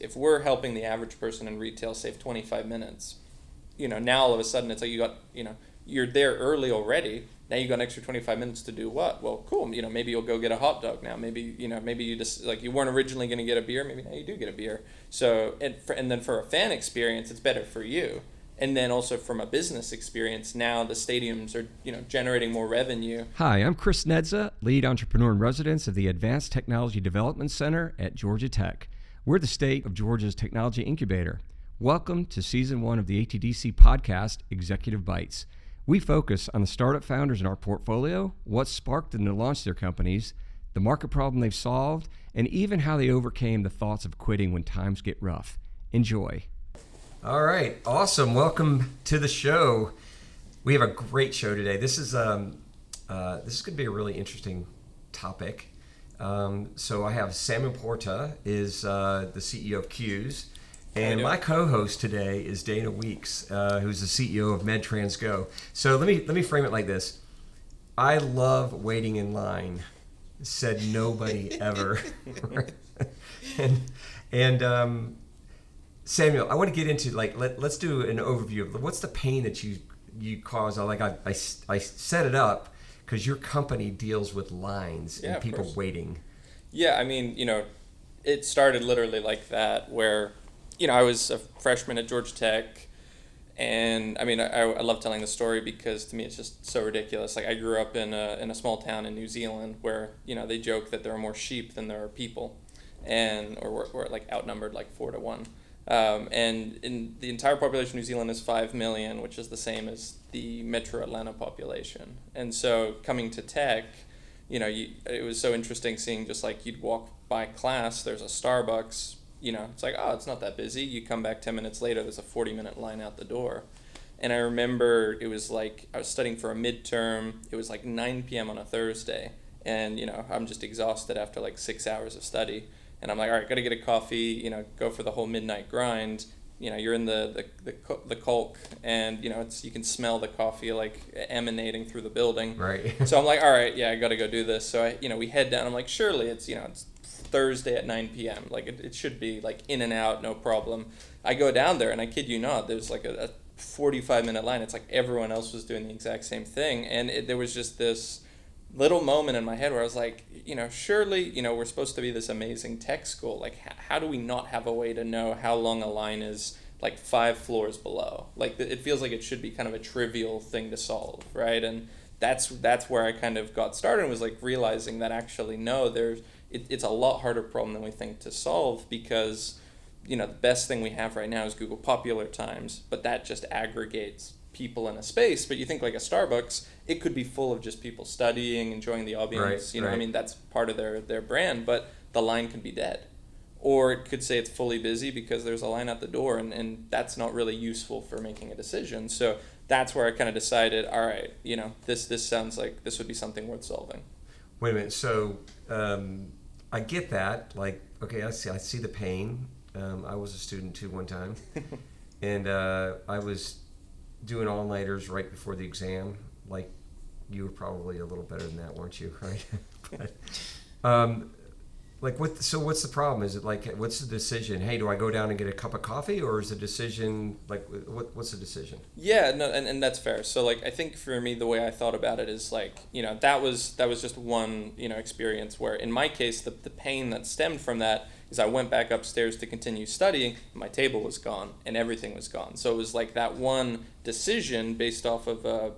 if we're helping the average person in retail save 25 minutes, now all of a sudden it's like you're there early already. Now you got an extra 25 minutes to do what? Well, cool. Maybe you'll go get a hot dog now. Maybe you just, like, you weren't originally going to get a beer. Maybe now you do get a beer. So, and then for a fan experience, it's better for you. And then also from a business experience, now the stadiums are, generating more revenue. Hi, I'm Chris Nedza, lead entrepreneur in residence of the Advanced Technology Development Center at Georgia Tech. We're the state of Georgia's technology incubator. Welcome to season 1 of the ATDC podcast, Executive Bytes. We focus on the startup founders in our portfolio, what sparked them to launch their companies, the market problem they've solved, and even how they overcame the thoughts of quitting when times get rough. Enjoy. All right, awesome. Welcome to the show. We have a great show today. This is going to be a really interesting topic. So I have Sam Porta, is the CEO of Q's. And my co-host today is Dana Weeks, who's the CEO of MedTrans Go. So let me frame it like this. I love waiting in line, said nobody ever. and Samuel, I want to get into, let's do an overview of what's the pain that you cause. I set it up because your company deals with lines and people waiting. Yeah, it started literally like that, where I was a freshman at Georgia Tech, and I love telling the story because to me it's just so ridiculous. Like, I grew up in a small town in New Zealand where they joke that there are more sheep than there are people, or we're like outnumbered like 4 to 1. And in the entire population of New Zealand is 5 million, which is the same as the Metro Atlanta population. And so coming to tech, it was so interesting seeing just like you'd walk by class, there's a Starbucks. It's like, oh, it's not that busy. You come back 10 minutes later, there's a 40-minute line out the door. And I remember it was like I was studying for a midterm. It was like 9 p.m. on a Thursday. And, I'm just exhausted after like 6 hours of study. And I'm like, all right, got to get a coffee, go for the whole midnight grind. You're in the Colk, and, you can smell the coffee like emanating through the building. Right. So I'm like, all right, yeah, I got to go do this. So we head down. I'm like, surely it's Thursday at 9 p.m. Like it should be like in and out, no problem. I go down there and I kid you not, there's like a 45-minute line. It's like everyone else was doing the exact same thing. And there was just this little moment in my head where I was like, surely, we're supposed to be this amazing tech school. Like, how do we not have a way to know how long a line is like 5 floors below? Like, it feels like it should be kind of a trivial thing to solve, right? And that's where I kind of got started, and was like realizing that actually, no, it's a lot harder problem than we think to solve, because the best thing we have right now is Google Popular Times, but that just aggregates people in a space. But you think like a Starbucks, it could be full of just people studying, enjoying the ambience. Right. That's part of their brand, but the line can be dead. Or it could say it's fully busy because there's a line out the door, and that's not really useful for making a decision. So that's where I kind of decided, all right, this sounds like this would be something worth solving. Wait a minute. So I get that. Like, okay, I see the pain. I was a student too one time, and I was doing all-nighters right before the exam. Like, you were probably a little better than that, weren't you? Right? But so what's the problem? Is it like, what's the decision? Hey, do I go down and get a cup of coffee, or is the decision like, what's the decision? Yeah, no, and that's fair. So like, I think for me, the way I thought about it is like, that was just one, experience where in my case, the pain that stemmed from that is I went back upstairs to continue studying, and my table was gone and everything was gone. So it was like that one decision based off of a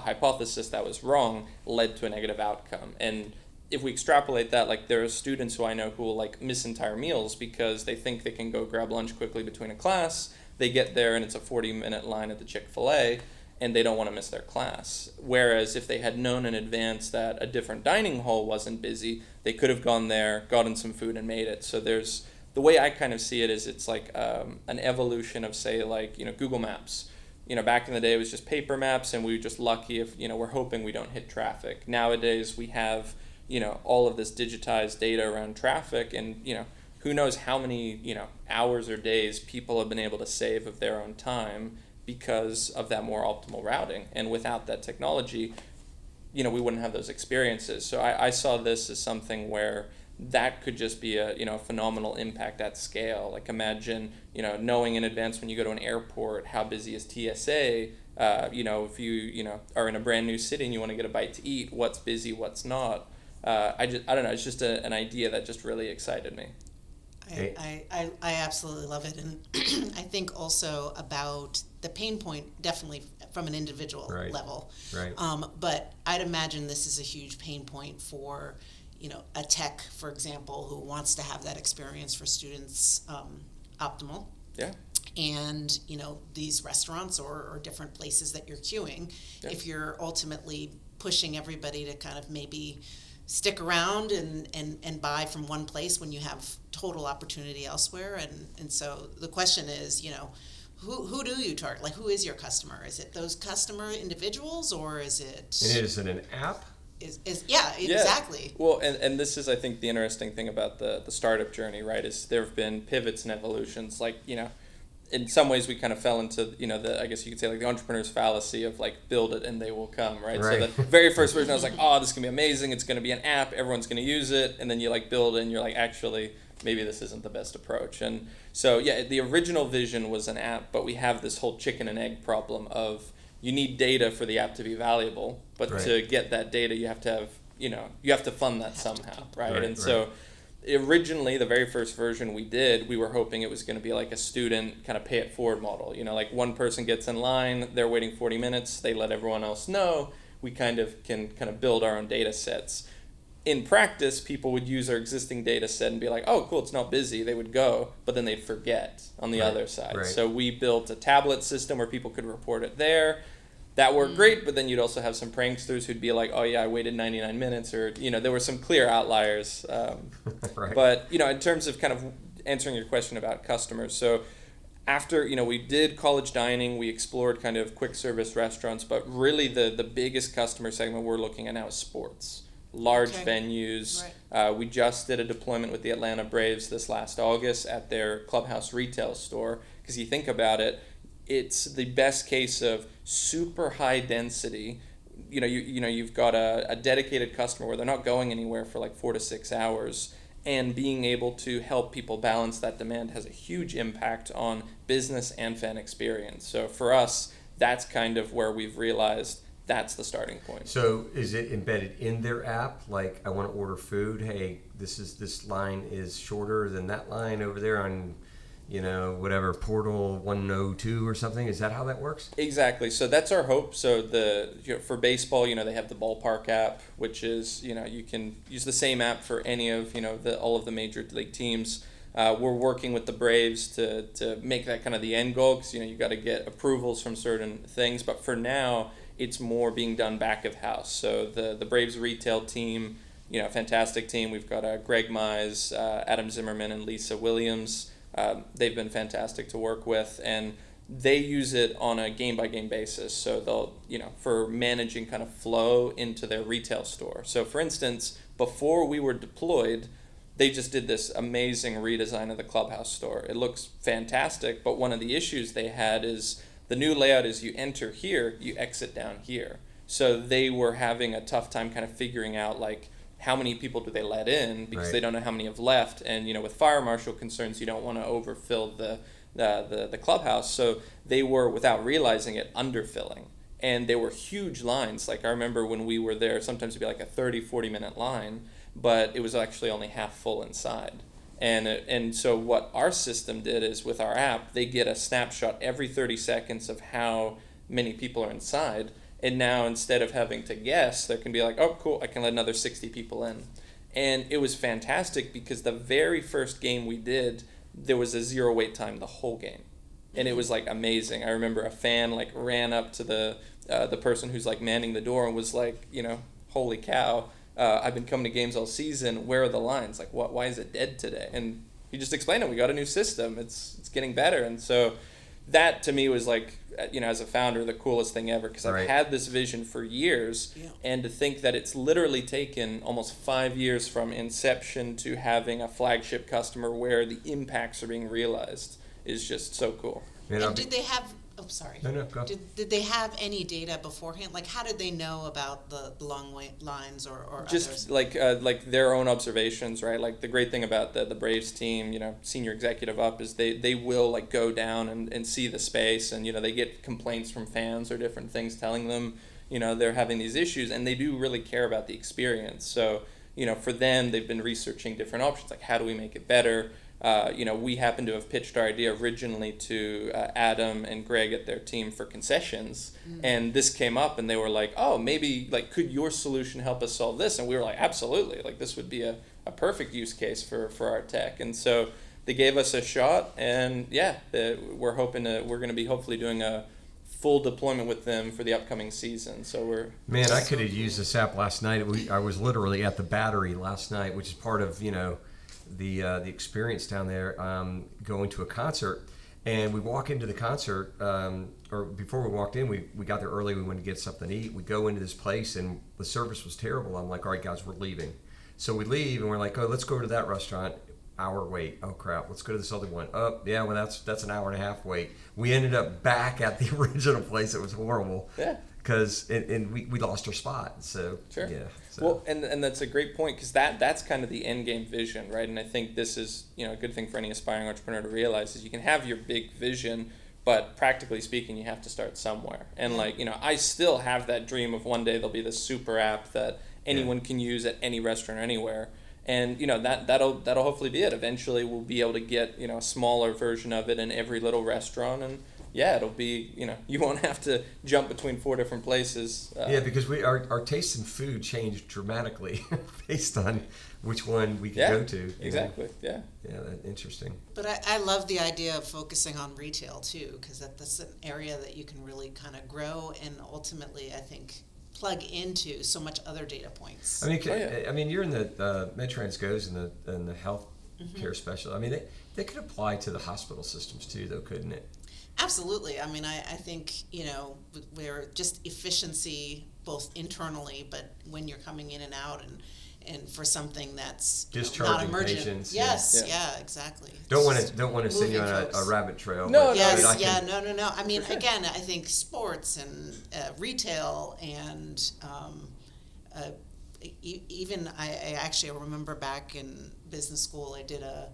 hypothesis that was wrong led to a negative outcome. And if we extrapolate that, like, there are students who I know who will like miss entire meals because they think they can go grab lunch quickly between a class. They get there and it's a 40-minute line at the Chick-fil-A, and they don't want to miss their class. Whereas if they had known in advance that a different dining hall wasn't busy, they could have gone there, gotten some food, and made it. So there's, the way I kind of see it is it's like an evolution of, say, like, Google Maps. Back in the day it was just paper maps, and we were just lucky if, we're hoping we don't hit traffic. Nowadays we have, all of this digitized data around traffic, and, who knows how many, hours or days people have been able to save of their own time because of that more optimal routing. And without that technology, we wouldn't have those experiences. So I saw this as something where that could just be a, phenomenal impact at scale. Like imagine, knowing in advance when you go to an airport, how busy is TSA, if you, are in a brand new city and you want to get a bite to eat, what's busy, what's not. I don't know, it's just an idea that just really excited me. I absolutely love it, and I think also about the pain point, definitely from an individual level. Right. But I'd imagine this is a huge pain point for, a tech, for example, who wants to have that experience for students optimal. Yeah. And, these restaurants or different places that you're queuing, if you're ultimately pushing everybody to kind of maybe stick around and buy from one place when you have total opportunity elsewhere. And so the question is, who do you target? Like, who is your customer? Is it those customer individuals, or is it... And is it an app? Yeah, exactly. Well, and this is, I think, the interesting thing about the startup journey, right, is there have been pivots and evolutions. Like, in some ways we kind of fell into, I guess you could say, like, the entrepreneur's fallacy of, like, build it and they will come, right? So the very first version I was like, oh, this is going to be amazing. It's going to be an app. Everyone's going to use it. And then you, like, build it and you're like, actually, maybe this isn't the best approach. And so, yeah, the original vision was an app, but we have this whole chicken and egg problem of you need data for the app to be valuable, but to get that data, you have to have, you have to fund that somehow, right? And so originally, the very first version we were hoping it was going to be like a student kind of pay it forward model. Like one person gets in line, they're waiting 40 minutes, they let everyone else know. We kind of can kind of build our own data sets. In practice, people would use our existing data set and be like, oh, cool, it's not busy. They would go, but then they'd forget on the other side. So we built a tablet system where people could report it there. That worked great, but then you'd also have some pranksters who'd be like, oh, yeah, I waited 99 minutes, or, there were some clear outliers. But, in terms of kind of answering your question about customers, so after, we did college dining, we explored kind of quick service restaurants, but really the biggest customer segment we're looking at now is sports. Large venues. We just did a deployment with the Atlanta Braves this last August at their clubhouse retail store, because you think about it, it's the best case of super high density. You've got a dedicated customer where they're not going anywhere for like 4 to 6 hours, and being able to help people balance that demand has a huge impact on business and fan experience. So for us, that's kind of where we've realized that's the starting point. So is it embedded in their app? Like, I want to order food. Hey, this line is shorter than that line over there on, whatever, portal 102 or something. Is that how that works? Exactly. So that's our hope. So for baseball, they have the ballpark app, which is, you can use the same app for any of, all of the major league teams. We're working with the Braves to make that kind of the end goal, because, you got to get approvals from certain things. But for now, it's more being done back of house. So the Braves retail team, fantastic team. We've got Greg Mize, Adam Zimmerman, and Lisa Williams. They've been fantastic to work with, and they use it on a game-by-game basis. So they'll, for managing kind of flow into their retail store. So for instance, before we were deployed, they just did this amazing redesign of the clubhouse store. It looks fantastic, but one of the issues they had is the new layout is you enter here, you exit down here. So they were having a tough time kind of figuring out, like, how many people do they let in, because they don't know how many have left. And, with fire marshal concerns, you don't want to overfill the clubhouse. So they were, without realizing it, underfilling. And there were huge lines. Like, I remember when we were there, sometimes it'd be like a 30, 40-minute line, but it was actually only half full inside. And so what our system did is, with our app, they get a snapshot every 30 seconds of how many people are inside. And now, instead of having to guess, there can be like, oh, cool, I can let another 60 people in. And it was fantastic, because the very first game we did, there was a 0 wait time the whole game. And it was like amazing. I remember a fan like ran up to the person who's like manning the door and was like, holy cow. I've been coming to games all season. Where are the lines? Like, why is it dead today? And he just explained it. We got a new system. It's getting better. And so that to me was like, as a founder, the coolest thing ever, because I've had this vision for years. And to think that it's literally taken almost 5 years from inception to having a flagship customer where the impacts are being realized is just so cool. And did they have Oh, sorry. No, go. Did they have any data beforehand? Like, how did they know about the long lines or just others? like their own observations, right? Like the great thing about the Braves team, senior executive up, is they will like go down and see the space, and they get complaints from fans or different things telling them they're having these issues, and they do really care about the experience. So for them, they've been researching different options, like how do we make it better. We happen to have pitched our idea originally to Adam and Greg at their team for concessions, and this came up, and they were like, "Oh, maybe could your solution help us solve this?" And we were like, "Absolutely! This would be a perfect use case for our tech." And so they gave us a shot, and we're going to be hopefully doing a full deployment with them for the upcoming season. So I could have used this app last night. I was literally at the Battery last night, which is part of the experience down there, going to a concert, and we walk into the concert, or before we walked in, we got there early, we wanted to get something to eat. We go into this place and the service was terrible. I'm like, all right guys, we're leaving. So we leave and we're like, oh, let's go to that restaurant. Hour wait. Oh crap, let's go to this other one. Oh yeah, well that's an hour and a half wait. We ended up back at the original place. It was horrible. Yeah. Because we lost our spot. So sure. Yeah. So. Well, and that's a great point, because that's kind of the end game vision, right? And I think this is a good thing for any aspiring entrepreneur to realize is you can have your big vision, but practically speaking, you have to start somewhere. And I still have that dream of one day there'll be this super app that anyone can use at any restaurant or anywhere. And that'll hopefully be it. Eventually, we'll be able to get a smaller version of it in every little restaurant, and it'll be you won't have to jump between 4 different places. Because our taste in food changed dramatically based on which one we could go to. Exactly. Yeah. Yeah, that's interesting. But I love the idea of focusing on retail too, because that's an area that you can really kind of grow and ultimately, I think, plug into so much other data points. I mean, you're in the MedTrans Go's and the health care special. I mean, they could apply to the hospital systems too, though, couldn't it? Absolutely. I mean, I think, we're just efficiency both internally, but when you're coming in and out and for something that's not emergent. Patients. Yes, yeah, exactly. Don't want to send you on a rabbit trail. No. No. I mean, again, I think sports and retail and even I actually remember back in business school, I did a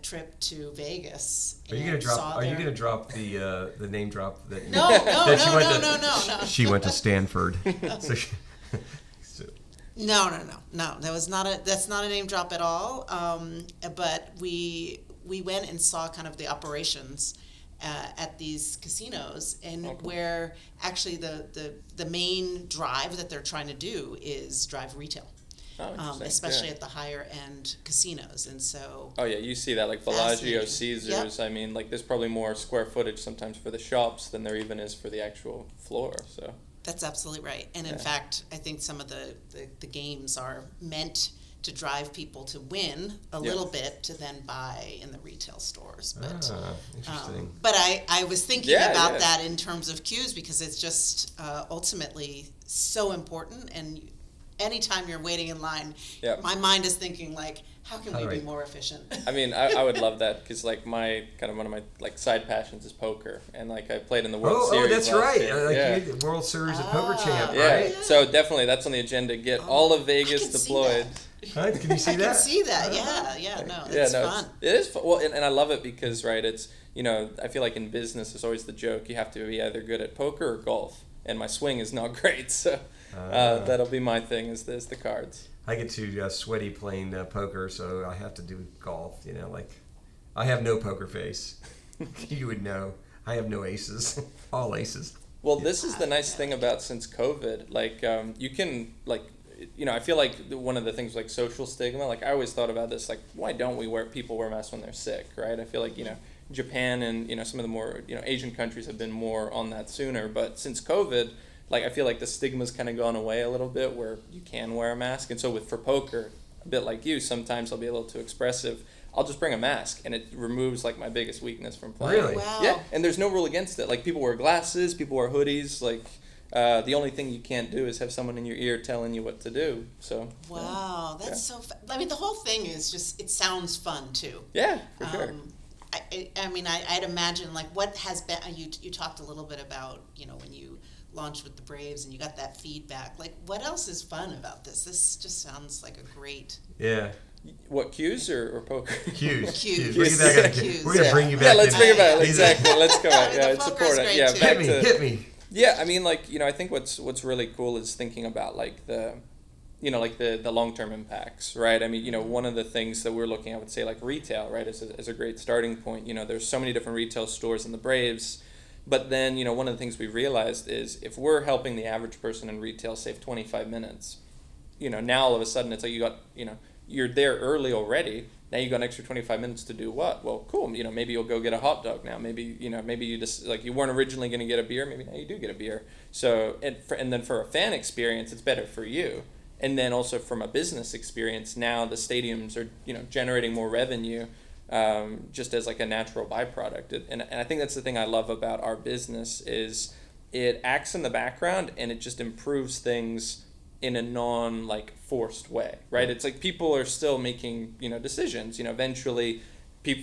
trip to Vegas. Are you gonna drop the name drop that? No. She went to Stanford. No. That's not a name drop at all. But we went and saw kind of the operations at these casinos, and where actually the main drive that they're trying to do is drive retail. Especially at the higher end casinos, and so. Oh yeah, you see that like Bellagio, Caesars. Yep. I mean, there's probably more square footage sometimes for the shops than there even is for the actual floor. So. That's absolutely right, and in fact, I think some of the games are meant to drive people to win a little bit to then buy in the retail stores. But interesting. But I was thinking about that in terms of queues, because it's just ultimately so important. And anytime you're waiting in line, my mind is thinking how can we be more efficient? I mean, I would love that, because one of my side passions is poker, and I played in the World Series. Oh, that's right. You the World Series of Poker champ, right? Yeah. So definitely that's on the agenda. Get all of Vegas deployed. Can you see that? I can see that. It's fun. It is fun. Well, and I love it because it's I feel like in business there's always the joke you have to be either good at poker or golf, and my swing is not great, so that'll be my thing is the cards. I get too sweaty playing poker, so I have to do golf. I have no poker face. You would know. I have no aces. All aces. Well, this is the nice thing about since COVID. You can I feel like one of the things social stigma. I always thought about this. Why don't people wear masks when they're sick, right? I feel like Japan and some of the more Asian countries have been more on that sooner. But since COVID, I feel like the stigma's kind of gone away a little bit, where you can wear a mask. And so for poker, a bit like you, sometimes I'll be a little too expressive. I'll just bring a mask, and it removes my biggest weakness from playing. Really? Wow. Yeah, and there's no rule against it. People wear glasses, people wear hoodies. The only thing you can't do is have someone in your ear telling you what to do. So. Wow, that's so. I mean, the whole thing is just. It sounds fun too. Yeah, for sure. I mean, I'd imagine, like, what has been, you talked a little bit about, when you launched with the Braves and you got that feedback. Like, what else is fun about this? This just sounds like a great... Yeah. What, cues or poker? Cues. Cues. We're going to bring you back. Yeah, let's bring it back. Exactly. Let's go back. Yeah, it's important. Yeah, too. back Hit me. Yeah, I mean, like, I think what's really cool is thinking about, like, the long-term impacts, right? I mean, one of the things that we're looking at, I would say, like, retail, right, as a great starting point. There's so many different retail stores in the Braves, but then, one of the things we've realized is if we're helping the average person in retail save 25 minutes, now all of a sudden it's like you're there early already. Now you got an extra 25 minutes to do what? Well, cool. Maybe you'll go get a hot dog now. Maybe you just, like, you weren't originally going to get a beer. Maybe now you do get a beer. So, and then for a fan experience, it's better for you. And then also from a business experience, now the stadiums are, generating more revenue, just as like a natural byproduct. And I think that's the thing I love about our business is it acts in the background and it just improves things in a forced way, right? It's like people are still making, decisions. Eventually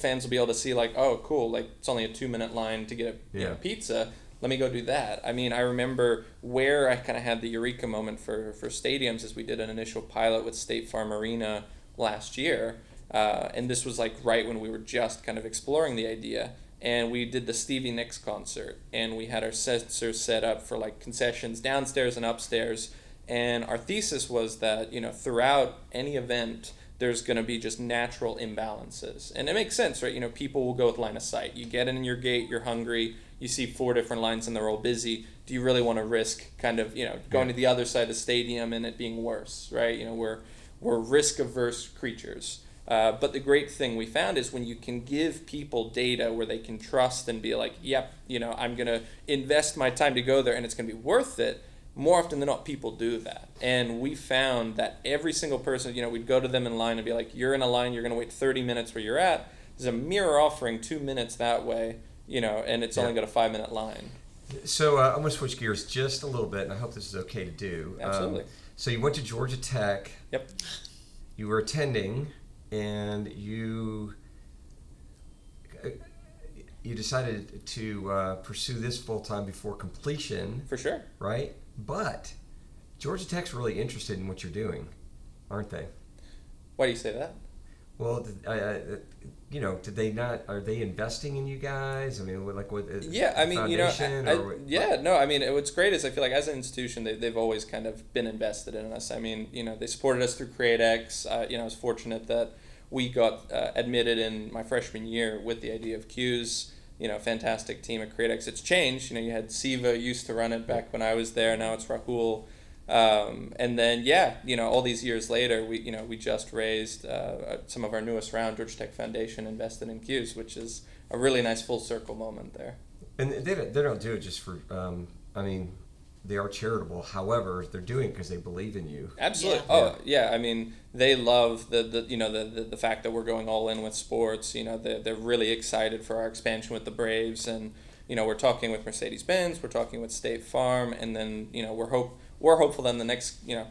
fans will be able to see, like, oh, cool, like, it's only a 2-minute line to get a pizza. Let me go do that. I mean, I remember where I kind of had the eureka moment for stadiums is we did an initial pilot with State Farm Arena last year. And this was, like, right when we were just kind of exploring the idea. And we did the Stevie Nicks concert. And we had our sensors set up for, like, concessions downstairs and upstairs. And our thesis was that, throughout any event, there's going to be just natural imbalances. And it makes sense, right? People will go with line of sight. You get in your gate, you're hungry, you see 4 different lines and they're all busy. Do you really want to risk kind of, going to the other side of the stadium and it being worse, right? We're risk-averse creatures. But the great thing we found is when you can give people data where they can trust and be like, yep, I'm going to invest my time to go there and it's going to be worth it, more often than not, people do that. And we found that every single person, we'd go to them in line and be like, you're in a line, you're going to wait 30 minutes where you're at. There's a mirror offering 2 minutes that way, and it's only got a 5-minute line. So I'm going to switch gears just a little bit, and I hope this is okay to do. Absolutely. So you went to Georgia Tech. Yep. You were attending, and you decided to pursue this full-time before completion. For sure. Right? But Georgia Tech's really interested in what you're doing, aren't they? Why do you say that? Well, did they not? Are they investing in you guys? I mean, like what? Yeah, I mean, foundation I mean, what's great is I feel like as an institution, they've always kind of been invested in us. I mean, they supported us through CreateX. I was fortunate that we got admitted in my freshman year with the idea of Qs. Fantastic team at CreateX. It's changed. You had Siva used to run it back when I was there. Now it's Rahul. And then, all these years later, we just raised some of our newest round. Georgia Tech Foundation invested in Qs, which is a really nice full circle moment there. And they don't do it just for, they are charitable. However, they're doing it because they believe in you. Absolutely. Yeah. Oh, yeah. I mean, they love the fact that we're going all in with sports. They're really excited for our expansion with the Braves, and we're talking with Mercedes-Benz, we're talking with State Farm, and then we're hopeful that in the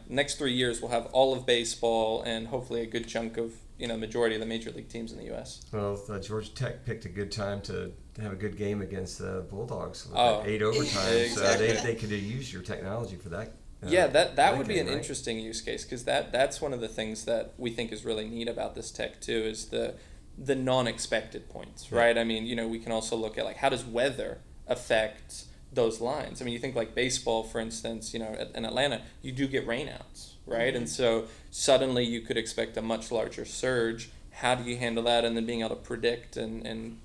next 3 years we'll have all of baseball and hopefully a good chunk of majority of the major league teams in the U.S. Well, Georgia Tech picked a good time to have a good game against the Bulldogs with 8 overtimes. Exactly. They could have used your technology for that. That would be an interesting use case because that's one of the things that we think is really neat about this tech too is the non-expected points, right? I mean, we can also look at like how does weather affect those lines. I mean, you think like baseball, for instance, in Atlanta, you do get rainouts, right? Mm-hmm. And so suddenly you could expect a much larger surge. How do you handle that? And then being able to predict and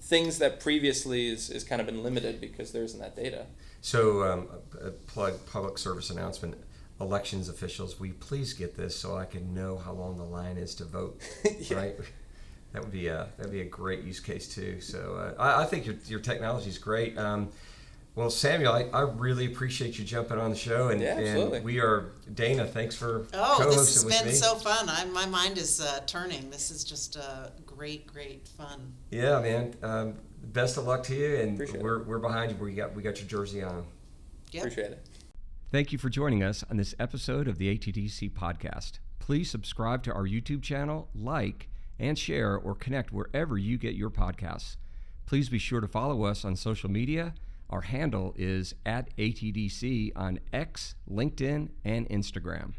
things that previously is kind of been limited because there isn't that data. So a public service announcement. Elections officials, will you please get this so I can know how long the line is to vote, right? That would be a great use case too. So I think your technology is great. Well, Samuel, I really appreciate you jumping on the show, and we are Dana. Thanks for co-hosting with me. This has been so fun. My mind is turning. This is just great fun. Yeah, man. Best of luck to you, and we're behind you. We got your jersey on. Yep. Appreciate it. Thank you for joining us on this episode of the ATDC podcast. Please subscribe to our YouTube channel, like, and share or connect wherever you get your podcasts. Please be sure to follow us on social media. Our handle is @ATDC on X, LinkedIn, and Instagram.